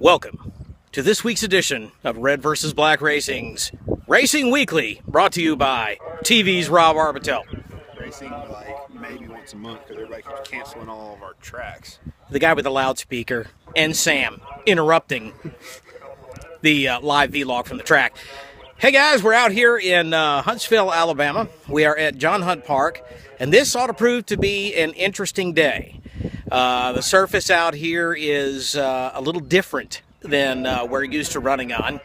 Welcome to this week's edition of Red vs. Black Racing's Racing Weekly, brought to you by TV's Rob Arbitel. Racing like maybe once a month because everybody keeps canceling all of our tracks. The guy with the loudspeaker, and Sam interrupting the live vlog from the track. Hey guys, we're out here in Huntsville, Alabama. We are at John Hunt Park, and this ought to prove to be an interesting day. The surface out here is a little different than we're used to running on,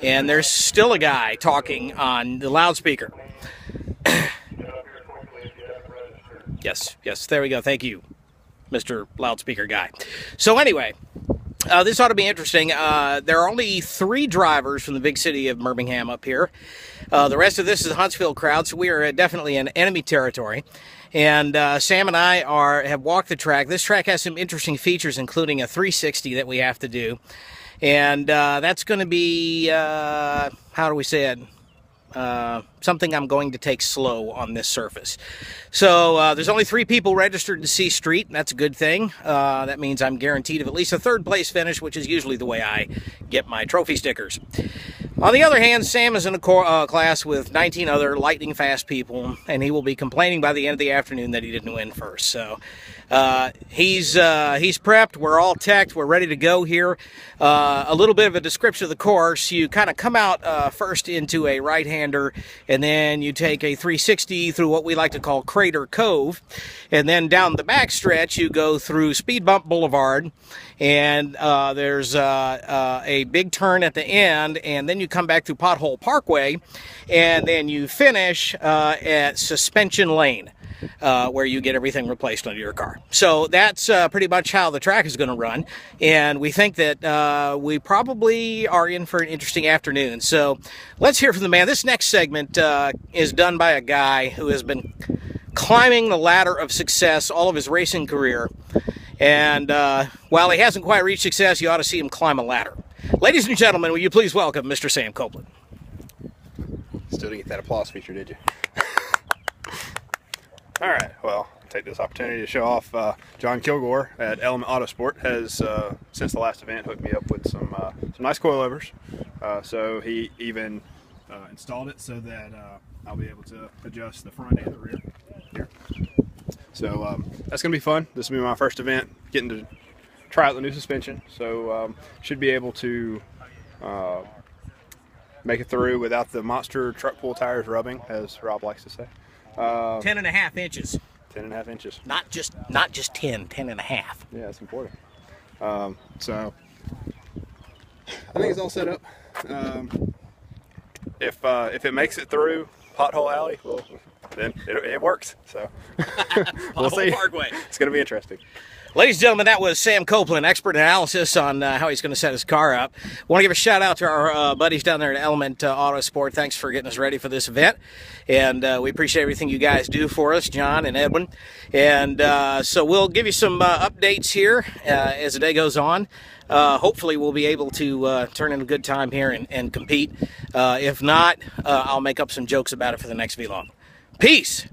and there's still a guy talking on the loudspeaker. Yes, there we go. Thank you, Mr. Loudspeaker guy. So anyway, this ought to be interesting. There are only 3 drivers from the big city of Birmingham up here. The rest of this is the Huntsville crowd, so we are definitely in enemy territory. And Sam and I have walked the track. This track has some interesting features, including a 360 that we have to do. And that's going to be, how do we say it? Something I'm going to take slow on this surface. So there's only 3 people registered to C Street, and that's a good thing. That means I'm guaranteed of at least a 3rd place finish, which is usually the way I get my trophy stickers. On the other hand, Sam is in a class with 19 other lightning fast people, and he will be complaining by the end of the afternoon that he didn't win first. So he's prepped. We're all teched. We're ready to go here. A little bit of a description of the course. You kind of come out first into a right-hander, and then you take a 360 through what we like to call Crater Cove, and then down the back stretch you go through Speed Bump Boulevard, and there's a big turn at the end, and then you come back through Pothole Parkway, and then you finish at Suspension Lane, where you get everything replaced under your car. So that's pretty much how the track is going to run, and we think that we probably are in for an interesting afternoon. So let's hear from the man. This next segment is done by a guy who has been climbing the ladder of success all of his racing career, and while he hasn't quite reached success, you ought to see him climb a ladder. Ladies and gentlemen, will you please welcome Mr. Sam Copeland. Still didn't get that applause feature, did you? All right, well, I'll take this opportunity to show off John Kilgore at Element Autosport has, since the last event, hooked me up with some nice coilovers. So he even installed it so that I'll be able to adjust the front and the rear here. So that's going to be fun. This will be my first event, getting to try out the new suspension. So should be able to make it through without the monster truck pull tires rubbing, as Rob likes to say. 10.5 inches. 10.5 inches. Not just 10, 10.5. Yeah, it's important. So I think it's all set up. If it makes it through Pothole Alley, well, then it works. So we'll see. Parkway. It's going to be interesting. Ladies and gentlemen, that was Sam Copeland, expert analysis on how he's going to set his car up. Want to give a shout out to our buddies down there at Element Autosport. Thanks for getting us ready for this event. And we appreciate everything you guys do for us, John and Edwin. And so we'll give you some updates here as the day goes on. Hopefully we'll be able to turn in a good time here and compete. If not, I'll make up some jokes about it for the next vlog. Peace!